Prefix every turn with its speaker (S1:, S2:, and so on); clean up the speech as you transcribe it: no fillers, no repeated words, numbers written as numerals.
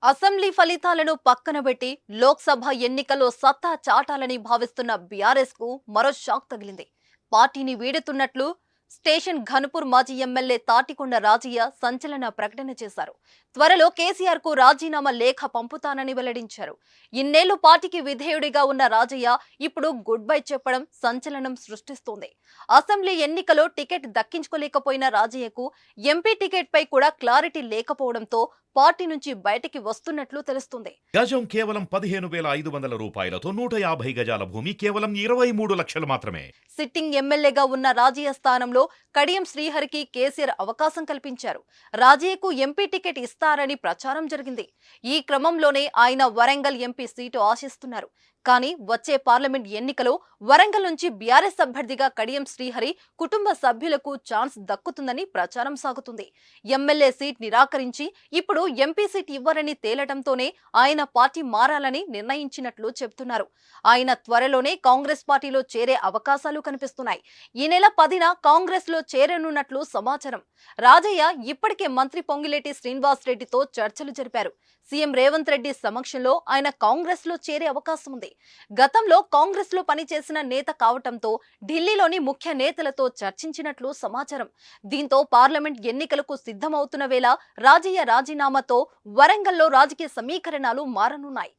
S1: Assembly ఫలితాలను పక్కన పెట్టి లోక్సభ ఎన్నికల్లో సత్తా చాటాలని భావిస్తున్న బీఆర్ఎస్ కు మరో షాక్ తగిలింది. పార్టీని వీడుతున్నట్లు స్టేషన్ ఘనపూర్ మాజీ ఎమ్మెల్యే తాటికొండ రాజయ్య సంచలన ప్రకటన చేశారు. త్వరలో కేసీఆర్ కు రాజీనామా లేఖ పంపుతానని వెల్లడించారు. ఇన్నేళ్లు పార్టీకి విధేయుడిగా ఉన్న రాజయ్య ఇప్పుడు గుడ్ బై చెప్పడం సంచలనం సృష్టిస్తోంది. అసెంబ్లీ ఎన్నికలో టికెట్ దక్కించుకోలేకపోయిన రాజయ్యకు ఎంపీ టికెట్ పై కూడా క్లారిటీ లేకపోవడంతో పార్టీ నుంచి బయటికి వస్తున్నట్లు తెలుస్తుంది.
S2: గజం కేవలం 15,500 రూపాయలతో 150 గజాల భూమి కేవలం 23 లక్షలు మాత్రమే.
S1: సిట్టింగ్ ఎమ్మెల్యేగా ఉన్న రాజయ్య స్థానంలో కడియం శ్రీహరికి కేసీఆర్ అవకాశం కల్పించారు. రాజయ్యకు ఎంపీ టికెట్ ఇస్తారని ప్రచారం జరిగింది. ఈ క్రమంలోనే ఆయన వరంగల్ ఎంపీ సీటు ఆశిస్తున్నారు. కానీ వచ్చే పార్లమెంట్ ఎన్నికలో వరంగల్ నుంచి బీఆర్ఎస్ అభ్యర్థిగా కడియం శ్రీహరి కుటుంబ సభ్యులకు ఛాన్స్ దక్కుతుందని ప్రచారం సాగుతుంది. ఎమ్మెల్యే సీట్ నిరాకరించి ఇప్పుడు ఎంపీ సీట్ ఇవ్వరని తేలటంతోనే ఆయన పార్టీ మారాలని నిర్ణయించినట్లు చెబుతున్నారు. ఆయన త్వరలోనే కాంగ్రెస్ పార్టీలో చేరే అవకాశాలు కనిపిస్తున్నాయి. ఈ నెల 10న కాంగ్రెస్ లో చేరనున్నట్లు సమాచారం. రాజయ్య ఇప్పటికే మంత్రి పొంగిలేటి శ్రీనివాస్ రెడ్డితో చర్చలు జరిపారు. సీఎం రేవంత్ రెడ్డి సమక్షంలో ఆయన కాంగ్రెస్ లో చేరే అవకాశం ఉంది. గతంలో కాంగ్రెస్ లో పనిచేసిన నేత కావటంతో ఢిల్లీలోని ముఖ్య నేతలతో చర్చించినట్లు సమాచారం. దీంతో పార్లమెంట్ ఎన్నికలకు సిద్ధమవుతున్న వేళ రాజయ్య రాజీనామాతో వరంగల్లో రాజకీయ సమీకరణాలు మారనున్నాయి.